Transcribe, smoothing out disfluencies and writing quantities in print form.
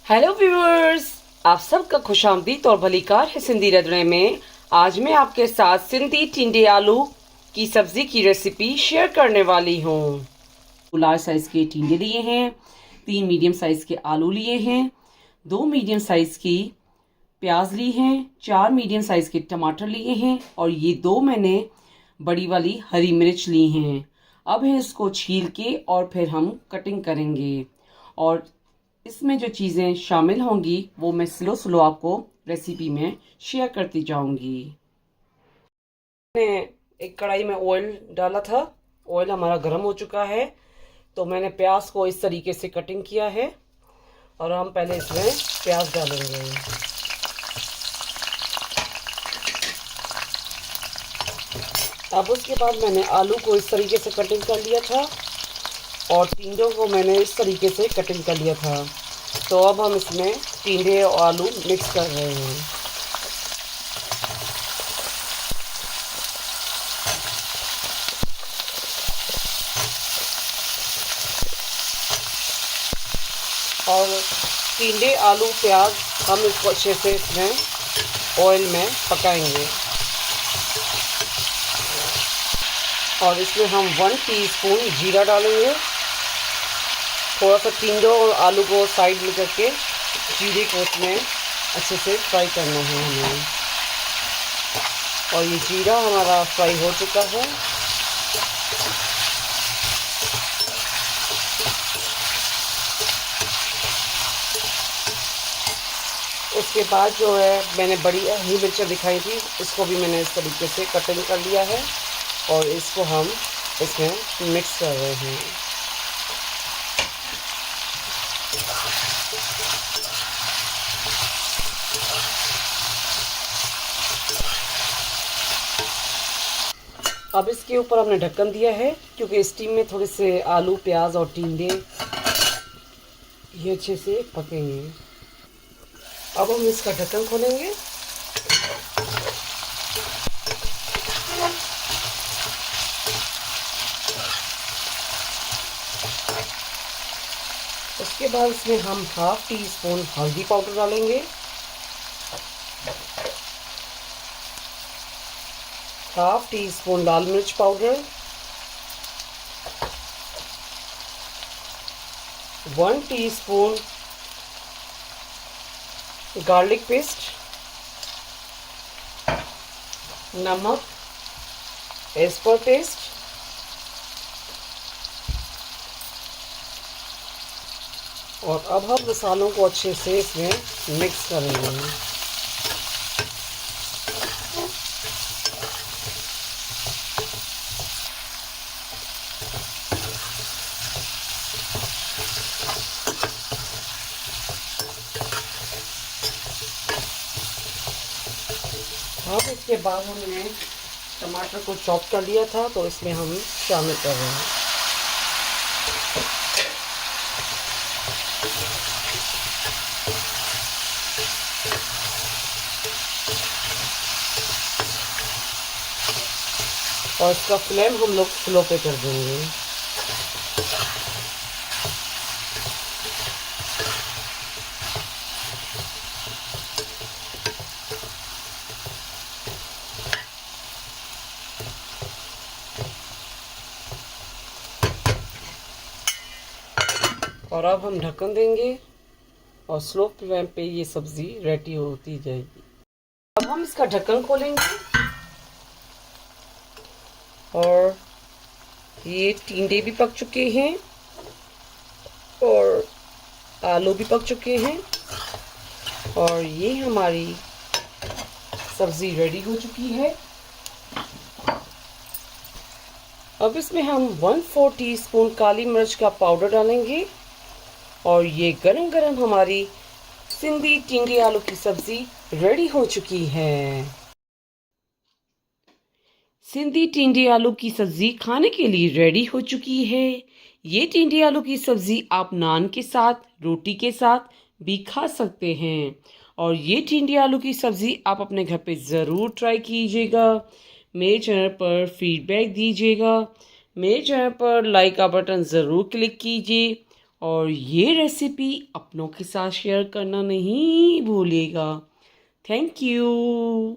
Hello viewers, आप सबका खुशामदीद और भलीकार है सिंधी रंधणे में। आज मैं आपके साथ सिंधी टिंडे आलू की सब्ज़ी की रेसिपी शेयर करने वाली हूँ। लार्ज साइज़ के टिंडे लिए हैं, 3 मीडियम साइज़ के आलू लिए हैं, 2 मीडियम साइज़ की प्याज ली हैं, 4 मीडियम साइज़ के टमाटर लिए हैं और ये 2 मैंने बड़ी वाली हरी मिर्च ली हैं। अब है इसको छील के और फिर हम कटिंग करेंगे और इसमें जो चीज़ें शामिल होंगी वो मैं स्लो स्लो आपको रेसिपी में शेयर करती जाऊंगी। मैंने एक कढ़ाई में ऑयल डाला था, ऑयल हमारा गर्म हो चुका है तो मैंने प्याज को इस तरीके से कटिंग किया है और हम पहले इसमें प्याज डालेंगे। अब उसके बाद मैंने आलू को इस तरीके से कटिंग कर लिया था और टिंडों को मैंने इस तरीके से कटिंग कर लिया था। तो अब हम इसमें टिंडे और आलू मिक्स कर रहे हैं। और टिंडे आलू प्याज हम इसको अच्छे से इसमें ऑयल में पकाएंगे और इसमें हम 1 टीस्पून जीरा डालेंगे। थोड़ा सा टिंडों और आलू को साइड में करके जीरे को इसमें अच्छे से फ्राई करना है हमें। और ये जीरा हमारा फ्राई हो चुका है। उसके बाद जो है मैंने बड़ी हरी मिर्चें दिखाई थी, इसको भी मैंने इस तरीके से कटिंग कर लिया है और इसको हम इसमें मिक्स कर रहे हैं। अब इसके ऊपर हमने ढक्कन दिया है क्योंकि स्टीम में थोड़े से आलू प्याज और टिंडे ये अच्छे से पकेंगे। अब हम इसका ढक्कन खोलेंगे। उसके बाद इसमें हम 1/2 टीस्पून हल्दी पाउडर डालेंगे, 1/2 टीस्पून लाल मिर्च पाउडर, 1 टीस्पून गार्लिक पेस्ट, नमक एज पर टेस्ट और अब हम मसालों को अच्छे से इसमें मिक्स करेंगे। अब इसके बाद हमने टमाटर को चॉप कर लिया था तो इसमें हम शामिल कर रहे हैं। और इसका फ्लेम हम लोग स्लो पे कर देंगे। और अब हम ढक्कन देंगे और स्लो फ्लेम पे ये सब्ज़ी रेडी होती जाएगी। अब हम इसका ढक्कन खोलेंगे और ये टिंडे भी पक चुके हैं और आलू भी पक चुके हैं और ये हमारी सब्ज़ी रेडी हो चुकी है। अब इसमें हम 1/4 टीस्पून काली मिर्च का पाउडर डालेंगे और ये गरम गरम हमारी सिंधी टिंडे आलू की सब्ज़ी रेडी हो चुकी है। सिंधी टिंडे आलू की सब्ज़ी खाने के लिए रेडी हो चुकी है। ये टिंडे आलू की सब्ज़ी आप नान के साथ, रोटी के साथ भी खा सकते हैं और ये टिंडे आलू की सब्ज़ी आप अपने घर पे ज़रूर ट्राई कीजिएगा। मेरे चैनल पर फीडबैक दीजिएगा। मेरे चैनल पर लाइक का बटन ज़रूर क्लिक कीजिए और ये रेसिपी अपनों के साथ शेयर करना नहीं भूलिएगा। Thank you.